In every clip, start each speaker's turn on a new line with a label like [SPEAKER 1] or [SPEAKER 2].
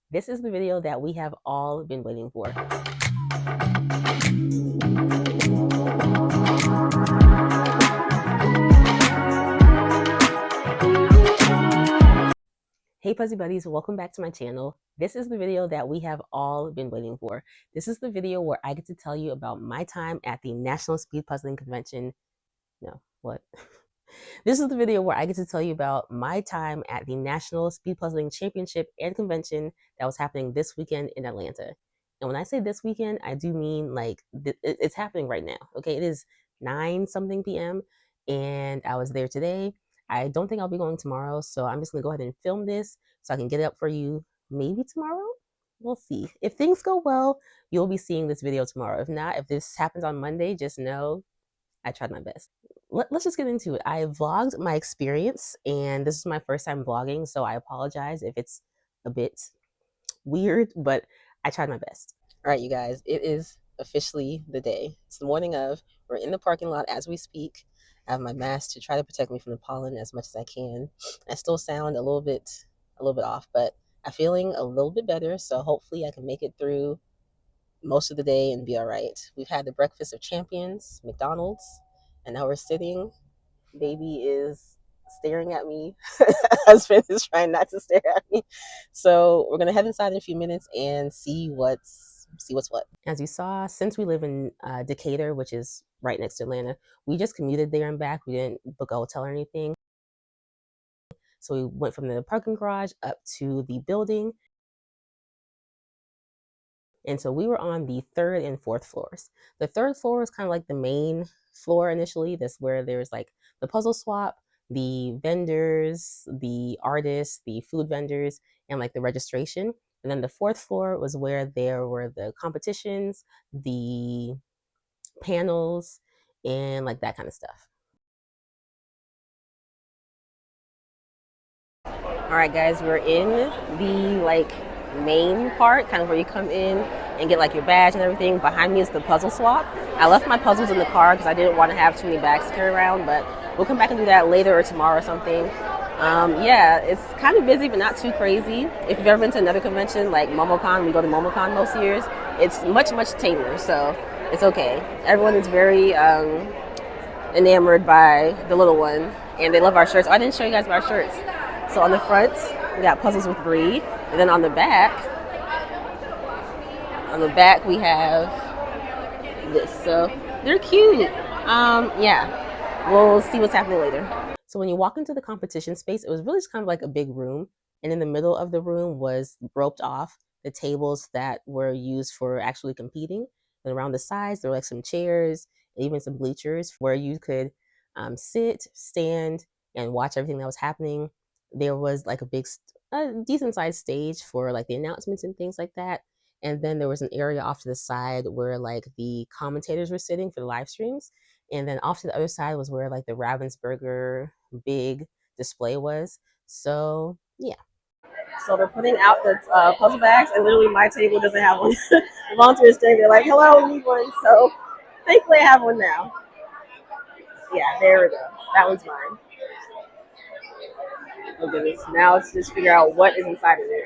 [SPEAKER 1] This is the video that we have all been waiting for. Hey Puzzle Buddies, welcome back to my channel. This is the video that we have all been waiting for. This is the video where I get to tell you about my time at the National Speed Puzzling Convention. No, what? This is the video where I get to tell you about my time at the National Speed Puzzling Championship and Convention that was happening this weekend in Atlanta. And when I say this weekend, I do mean like it's happening right now. Okay, it is 9 something p.m. and I was there today. I don't think I'll be going tomorrow, so I'm just gonna go ahead and film this so I can get it up for you maybe tomorrow. We'll see. If things go well, you'll be seeing this video tomorrow. If not, if this happens on Monday, just know I tried my best. Let's just get into it. I vlogged my experience, and this is my first time vlogging, so I apologize if it's a bit weird, but I tried my best. All right, you guys, it is officially the day. It's the morning of. We're in the parking lot as we speak. I have my mask to try to protect me from the pollen as much as I can. I still sound a little bit off, but I'm feeling a little bit better, so hopefully I can make it through most of the day and be all right. We've had the breakfast of champions, McDonald's, and now we're sitting. Baby is staring at me. Husband is trying not to stare at me. So we're gonna head inside in a few minutes and see what's what. As you saw, since we live in Decatur, which is right next to Atlanta, we just commuted there and back. We didn't book a hotel or anything. So we went from the parking garage up to the building. And so we were on the 3rd and 4th floors. The 3rd floor was kind of like the main floor initially. That's where there's like the puzzle swap, the vendors, the artists, the food vendors, and like the registration. And then the 4th floor was where there were the competitions, the panels, and like that kind of stuff. All right, guys, we're in the like main part, kind of where you come in and get like your badge and everything. Behind me is the puzzle swap. I left my puzzles in the car because I didn't want to have too many bags to carry around, but we'll come back and do that later or tomorrow or something. Yeah, it's kind of busy, but not too crazy. If you've ever been to another convention like MomoCon, we go to MomoCon most years, it's much tamer, so it's okay. Everyone is very enamored by the little one, and they love our shirts. Oh, I didn't show you guys our shirts. So on the front, we got Puzzles with Bree, and then on the back we have this. So they're cute. Yeah, we'll see what's happening later. So when you walk into the competition space, it was really just kind of like a big room, and in the middle of the room was roped off the tables that were used for actually competing. And around the sides, there were like some chairs, and even some bleachers where you could sit, stand, and watch everything that was happening. There was like a decent sized stage for like the announcements and things like that. And then there was an area off to the side where like the commentators were sitting for the live streams. And then off to the other side was where like the Ravensburger big display was. So yeah. So they're putting out the puzzle bags, and literally my table doesn't have one. The volunteers standing there like, "Hello, we need one." So thankfully I have one now. Yeah, there we go. That one's mine. Oh goodness. Now let's just figure out what is inside of it.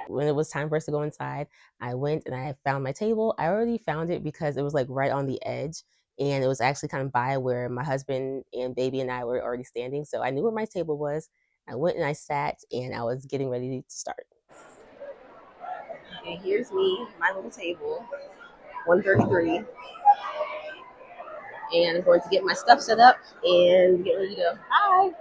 [SPEAKER 1] When it was time for us to go inside, I went and I found my table. I already found it because it was like right on the edge, and it was actually kind of by where my husband and baby and I were already standing. So I knew where my table was. I went and I sat, and I was getting ready to start. And here's me, my little table, 133. And I'm going to get my stuff set up and get ready to go. Hi.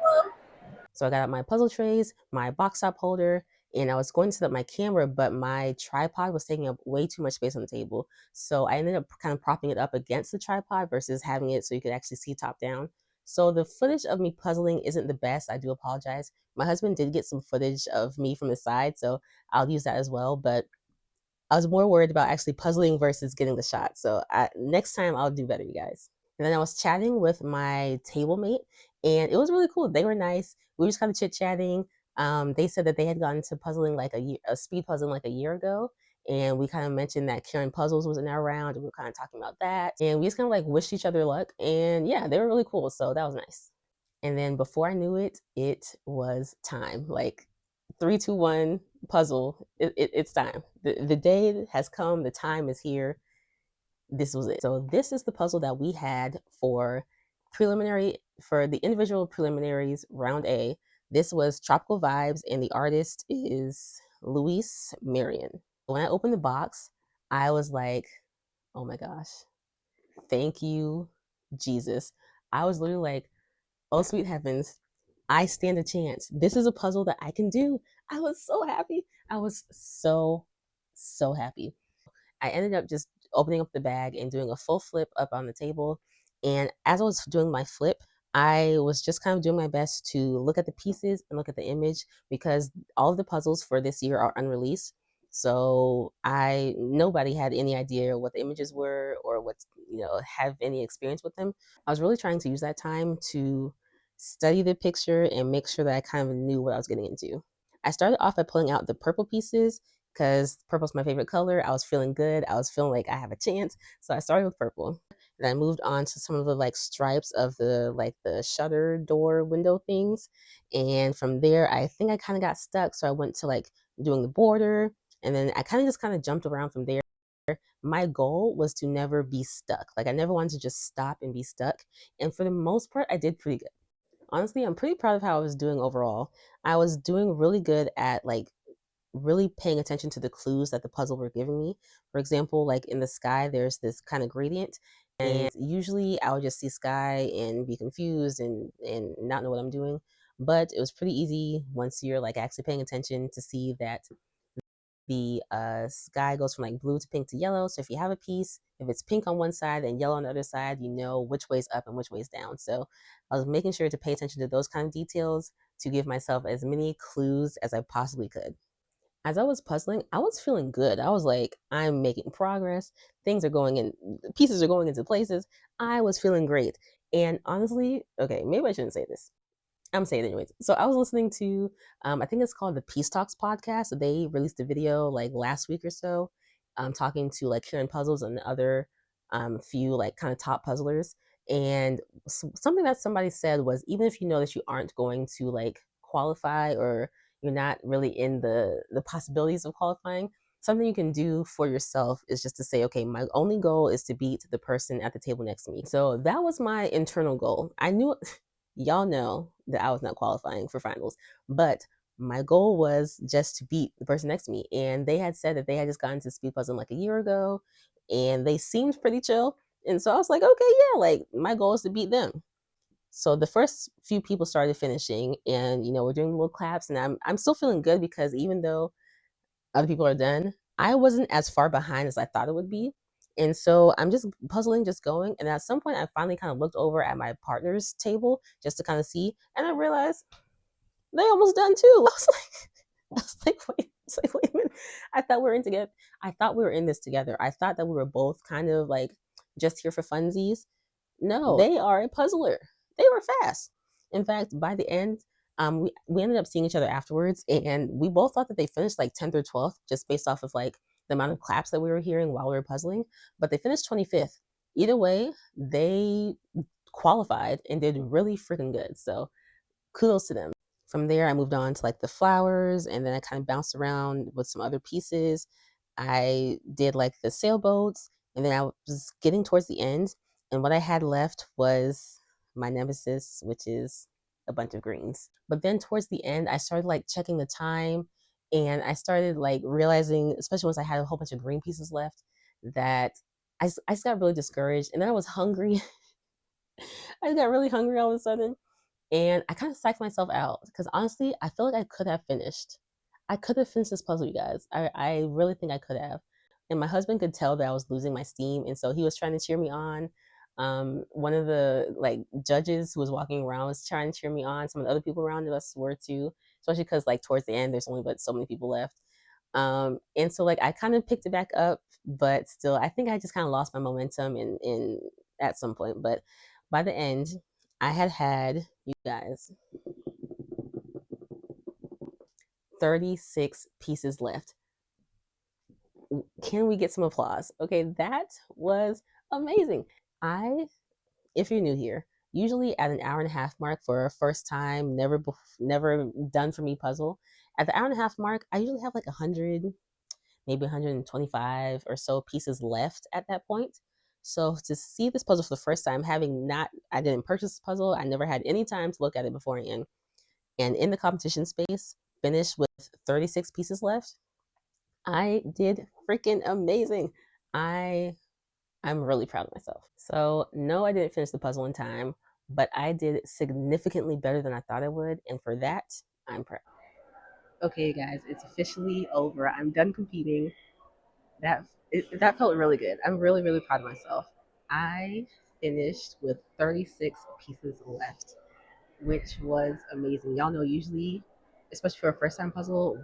[SPEAKER 1] So I got out my puzzle trays, my box top holder, and I was going to set up my camera, but my tripod was taking up way too much space on the table. So I ended up kind of propping it up against the tripod versus having it so you could actually see top down. So the footage of me puzzling isn't the best. I do apologize. My husband did get some footage of me from the side, so I'll use that as well. But I was more worried about actually puzzling versus getting the shot. So next time I'll do better, you guys. And then I was chatting with my table mate, and it was really cool. They were nice. We were just kind of chit chatting. They said that they had gotten into puzzling like a speed puzzling like a year ago. And we kind of mentioned that Karen Puzzles was in our round, and we were kind of talking about that. And we just kind of like wished each other luck. And yeah, they were really cool. So that was nice. And then before I knew it, it was time. Like Three, two, one, puzzle. It's time. The day has come. The time is here. This was it. So this is the puzzle that we had for the individual preliminaries round A. This was Tropical Vibes, and the artist is Luis Marion. When I opened the box, I was like, oh my gosh, thank you, Jesus. I was literally like, oh sweet heavens, I stand a chance. This is a puzzle that I can do. I was so happy. I was so happy. I ended up just opening up the bag and doing a full flip up on the table. And as I was doing my flip, I was just kind of doing my best to look at the pieces and look at the image because all of the puzzles for this year are unreleased. So nobody had any idea what the images were or have any experience with them. I was really trying to use that time to study the picture and make sure that I kind of knew what I was getting into. I started off by pulling out the purple pieces because purple's my favorite color. I was feeling good. I was feeling like I have a chance. So I started with purple. And I moved on to some of the stripes of the shutter door window things. And from there, I think I kind of got stuck. So I went to doing the border. And then I kind of jumped around from there. My goal was to never be stuck. I never wanted to just stop and be stuck. And for the most part, I did pretty good. Honestly, I'm pretty proud of how I was doing overall. I was doing really good at really paying attention to the clues that the puzzle were giving me. For example, in the sky, there's this kind of gradient, and usually I would just see sky and be confused and not know what I'm doing. But it was pretty easy once you're actually paying attention to see that the sky goes from blue to pink to yellow. So if you have a piece, if it's pink on one side and yellow on the other side, you know which way's up and which way's down. So I was making sure to pay attention to those kind of details to give myself as many clues as I possibly could. As I was puzzling, I was feeling good. I was like, I'm making progress. Things are going in, pieces are going into places. I was feeling great. And honestly, okay, maybe I shouldn't say this. I'm saying it anyways. So I was listening to, I think it's called the Peace Talks podcast. They released a video last week or so, talking to Kieran Puzzles and other few kind of top puzzlers. And something that somebody said was, even if you know that you aren't going to qualify, or you're not really in the possibilities of qualifying, something you can do for yourself is just to say, okay, my only goal is to beat the person at the table next to me. So that was my internal goal. I knew y'all know that I was not qualifying for finals, but my goal was just to beat the person next to me. And they had said that they had just gotten to speed puzzling a year ago, and they seemed pretty chill. And so I was like, okay, yeah, my goal is to beat them. So the first few people started finishing, and we're doing little claps, and I'm still feeling good because even though other people are done, I wasn't as far behind as I thought it would be. And so I'm just puzzling, just going. And at some point, I finally kind of looked over at my partner's table just to kind of see. And I realized they almost done too. Wait a minute. I thought we were in together. I thought we were in this together. I thought that we were both kind of just here for funsies. No, they are a puzzler. They were fast. In fact, by the end, we ended up seeing each other afterwards, and we both thought that they finished 10th or 12th, just based off of the amount of claps that we were hearing while we were puzzling. But they finished 25th. Either way, they qualified and did really freaking good. So kudos to them. From there, I moved on to the flowers, and then I kind of bounced around with some other pieces. I did the sailboats, and then I was getting towards the end, and what I had left was my nemesis, which is a bunch of greens. But then towards the end, I started checking the time, and I started realizing, especially once I had a whole bunch of green pieces left, that I just got really discouraged. And then I was hungry. I just got really hungry all of a sudden. And I kind of psyched myself out because honestly, I feel like I could have finished. I could have finished this puzzle, you guys. I really think I could have. And my husband could tell that I was losing my steam. And so he was trying to cheer me on. One of the judges who was walking around was trying to cheer me on. Some of the other people around us were too, especially because towards the end, there's only but so many people left. And so I kind of picked it back up, but still, I think I just kind of lost my momentum in at some point. But by the end, I had, you guys, 36 pieces left. Can we get some applause? Okay, that was amazing. If you're new here, usually at an hour and a half mark for a first time, never done for me puzzle, at the hour and a half mark, I usually have like 100, maybe 125 or so pieces left at that point. So to see this puzzle for the first time, I didn't purchase the puzzle, I never had any time to look at it beforehand, and in the competition space, finished with 36 pieces left. I did freaking amazing. I I'm really proud of myself. So, no, I didn't finish the puzzle in time, but I did significantly better than I thought I would, and for that, I'm proud. Okay, guys, it's officially over. I'm done competing. That felt really good. I'm really, really proud of myself. I finished with 36 pieces left, which was amazing. Y'all know usually, especially for a first time puzzle,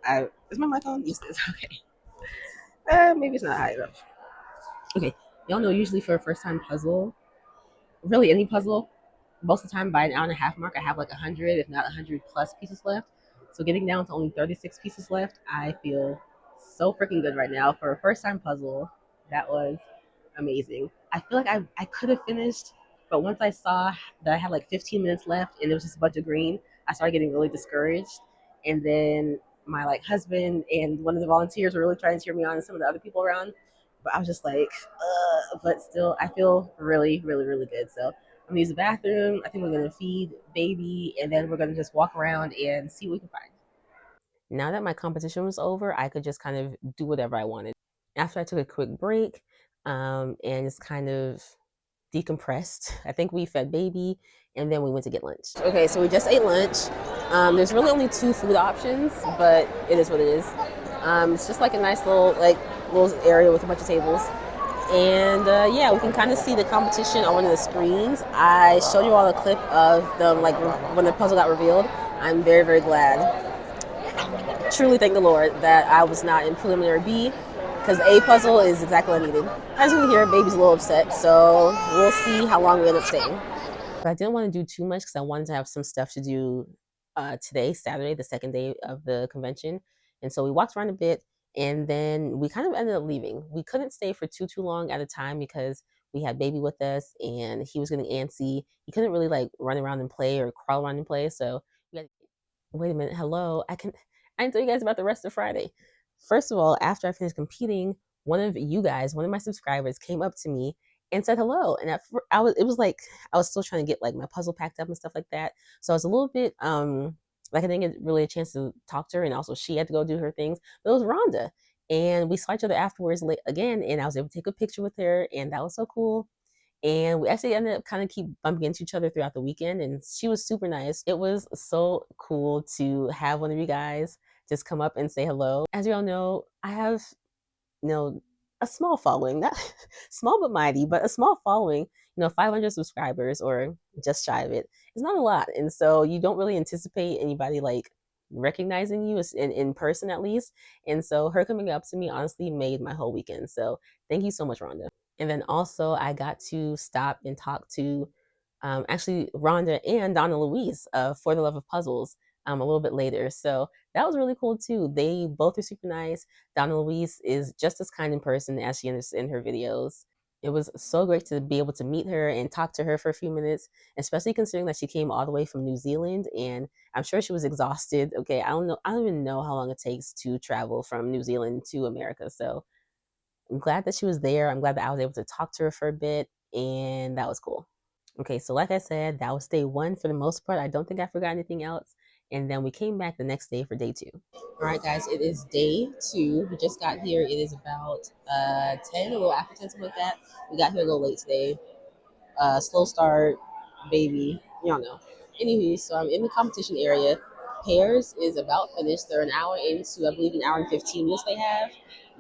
[SPEAKER 1] I is my mic on? Yes, it is. Okay. Maybe it's not high enough. Okay. Y'all know usually for a first time puzzle, really any puzzle, most of the time by an hour and a half mark, I have like 100, if not 100 plus pieces left. So getting down to only 36 pieces left, I feel so freaking good right now. For a first time puzzle, that was amazing. I feel like I could have finished, but once I saw that I had like 15 minutes left and there was just a bunch of green, I started getting really discouraged. And then my like husband and one of the volunteers were really trying to cheer me on, and some of the other people around. But I was just like, but still, I feel really, really, really good. So I'm gonna use the bathroom. I think we're gonna feed baby, and then we're gonna just walk around and see what we can find. Now that my competition was over, I could just kind of do whatever I wanted. After I took a quick break, and just kind of decompressed, I think we fed baby, and then we went to get lunch. Okay, so we just ate lunch. There's really only two food options, but it is what it is. It's just like a nice little area with a bunch of tables. And yeah, we can kind of see the competition on one of the screens. I showed you all a clip of the when the puzzle got revealed. I'm very, very glad. Truly thank the Lord that I was not in preliminary B, because A puzzle is exactly what I needed. As you can hear, baby's a little upset, so we'll see how long we end up staying. But I didn't want to do too much because I wanted to have some stuff to do today, Saturday, the second day of the convention. And so we walked around a bit, and then we kind of ended up leaving. We couldn't stay for too long at a time because we had baby with us, and he was getting antsy. He couldn't really like run around and play or crawl around and play. So we had, wait a minute, hello, I didn't tell you guys about the rest of Friday. First of all, after I finished competing, one of my subscribers, came up to me and said hello. And it was like I was still trying to get like my puzzle packed up and stuff like that. So I was a little bit like I didn't get really a chance to talk to her, and also she had to go do her things. But it was Rhonda, and we saw each other afterwards again, and I was able to take a picture with her, and that was so cool. And we actually ended up kind of keep bumping into each other throughout the weekend, and she was super nice. It was so cool to have one of you guys just come up and say hello. As you all know, I have, you know, a small following, not small but mighty, but a small following. 500 subscribers or just shy of it. It's not a lot, and so you don't really anticipate anybody like recognizing you in person at least. And so her coming up to me honestly made my whole weekend. So thank you so much, Rhonda. And then also I got to stop and talk to actually Rhonda and Donna Louise for the Love of Puzzles a little bit later. So that was really cool too. They both are super nice. Donna Louise is just as kind in person as she is in her videos. It was so great to be able to meet her and talk to her for a few minutes, especially considering that she came all the way from New Zealand, and I'm sure she was exhausted. Okay, I don't even know how long it takes to travel from New Zealand to America. So I'm glad that she was there. I'm glad that I was able to talk to her for a bit, and that was cool. Okay, so like I said, that was day one for the most part. I don't think I forgot anything else. And then we came back the next day for day two. All right, guys, it is day two. We just got here. It is about 10, a little after 10, something like that. We got here a little late today. Slow start, baby, y'all know. Anywho, so I'm in the competition area. Pairs is about finished. They're an hour into, I believe, an hour and 15 minutes they have.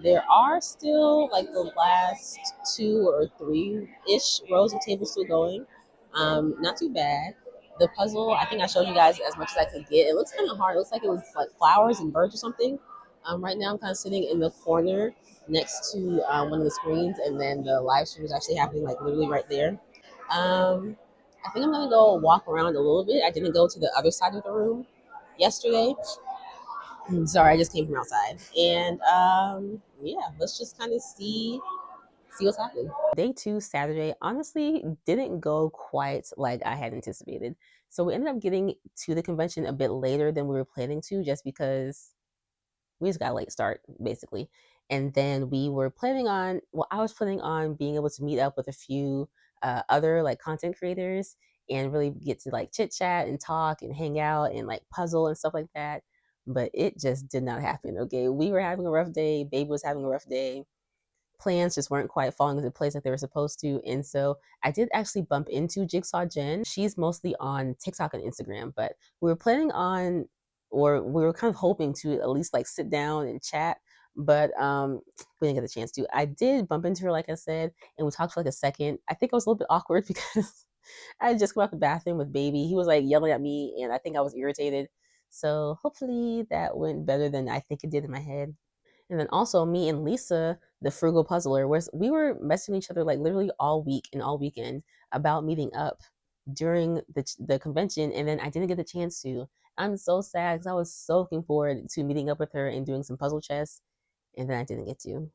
[SPEAKER 1] There are still like the last two or three ish rows of tables still going. Not too bad. The puzzle, I think I showed you guys as much as I could get. It looks kind of hard. It looks like it was like flowers and birds or something. Right now, I'm kind of sitting in the corner next to one of the screens, and then the live stream is actually happening like literally right there. I think I'm gonna go walk around a little bit. I didn't go to the other side of the room yesterday. Sorry, I just came from outside, and yeah, let's just kind of see what's happening. Day two, Saturday, honestly didn't go quite like I had anticipated. So we ended up getting to the convention a bit later than we were planning to, just because we just got a late start, basically. And then we were planning on, well, I was planning on being able to meet up with a few other like content creators and really get to like chit chat and talk and hang out and like puzzle and stuff like that. But it just did not happen. Okay. We were having a rough day. Baby was having a rough day. Plans just weren't quite falling into place like they were supposed to. And so I did actually bump into Jigsaw Jen. She's mostly on TikTok and Instagram, but we were planning on, or we were kind of hoping to at least like sit down and chat, but we didn't get the chance to. I did bump into her, like I said, and we talked for like a second. I think it was a little bit awkward because I had just come out the bathroom with baby. He was like yelling at me, and I think I was irritated. So hopefully that went better than I think it did in my head. And then also me and Lisa, the frugal puzzler, was we were messaging each other like literally all week and all weekend about meeting up during the convention, and then I didn't get the chance to. I'm so sad because I was so looking forward to meeting up with her and doing some puzzle chess, and then I didn't get to.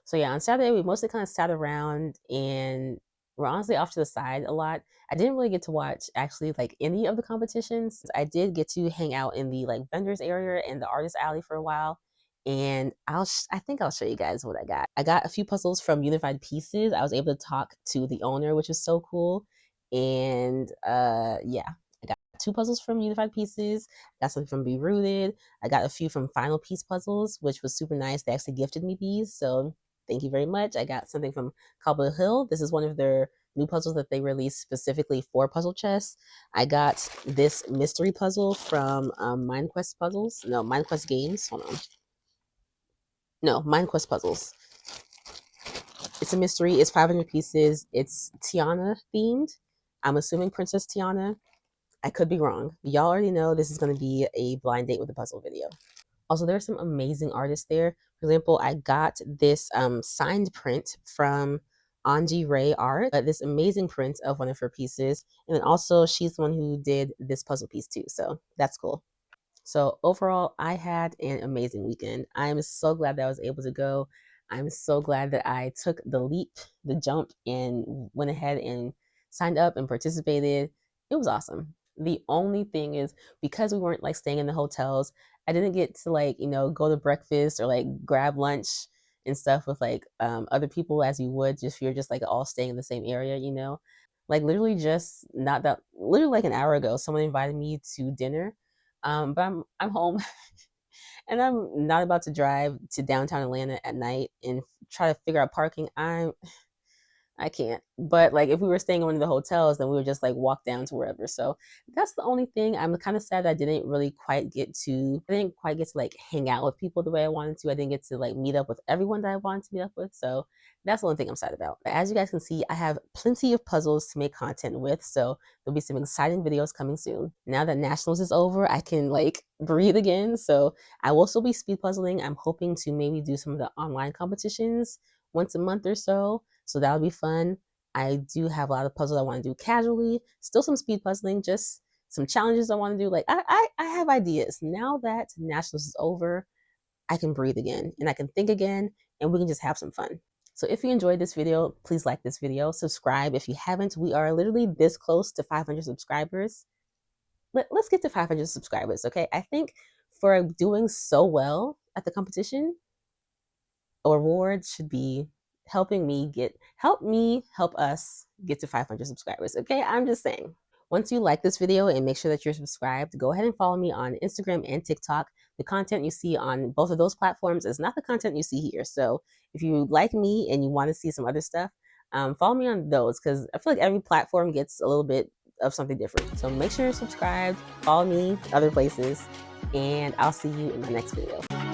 [SPEAKER 1] So yeah, on Saturday we mostly kind of sat around and we're honestly off to the side a lot. I didn't really get to watch actually like any of the competitions. I did get to hang out in the like vendors area and the artist alley for a while. And I think I'll show you guys what I got. I got a few puzzles from Unified Pieces. I was able to talk to the owner, which is so cool. And yeah, I got two puzzles from Unified Pieces. I got something from Be Rooted. I got a few from Final Piece Puzzles, which was super nice. They actually gifted me these, so thank you very much. I got something from Cobble Hill. This is one of their new puzzles that they released specifically for puzzle chess. I got this mystery puzzle from MindQuest Puzzles. No, MindQuest Games. Hold on. No, MindQuest Puzzles. It's a mystery. It's 500 pieces. It's Tiana themed. I'm assuming Princess Tiana. I could be wrong. Y'all already know this is going to be a blind date with a puzzle video. Also, there's some amazing artists there. For example, I got this signed print from Anji Ray Art, this amazing print of one of her pieces. And then also, she's the one who did this puzzle piece too. So that's cool. So overall, I had an amazing weekend. I'm so glad that I was able to go. I'm so glad that I took the leap, the jump, and went ahead and signed up and participated. It was awesome. The only thing is, because we weren't like staying in the hotels, I didn't get to like, go to breakfast or like grab lunch and stuff with like other people as you would just if you're just like all staying in the same area. Like literally just not that literally like an hour ago, someone invited me to dinner, but I'm home and I'm not about to drive to downtown Atlanta at night and try to figure out parking. I can't. But like if we were staying in one of the hotels, then we would just like walk down to wherever. So that's the only thing. I'm kind of sad that I didn't really quite get to. I didn't quite get to like hang out with people the way I wanted to. I didn't get to like meet up with everyone that I wanted to meet up with. So that's the only thing I'm sad about. As you guys can see, I have plenty of puzzles to make content with. So there'll be some exciting videos coming soon. Now that Nationals is over, I can like breathe again. So I will still be speed puzzling. I'm hoping to maybe do some of the online competitions once a month or so. So that'll be fun. I do have a lot of puzzles I want to do casually. Still some speed puzzling, just some challenges I want to do. Like I have ideas. Now that Nationals is over, I can breathe again and I can think again and we can just have some fun. So if you enjoyed this video, please like this video. Subscribe if you haven't. We are literally this close to 500 subscribers. Let's get to 500 subscribers, okay? I think for doing so well at the competition, a reward should be help us get to 500 subscribers. Okay, I'm just saying. Once you like this video and make sure that you're subscribed, go ahead and follow me on Instagram and TikTok. The content you see on both of those platforms is not the content you see here. So if you like me and you want to see some other stuff, follow me on those because I feel like every platform gets a little bit of something different. So make sure you're subscribed, follow me other places, and I'll see you in my next video.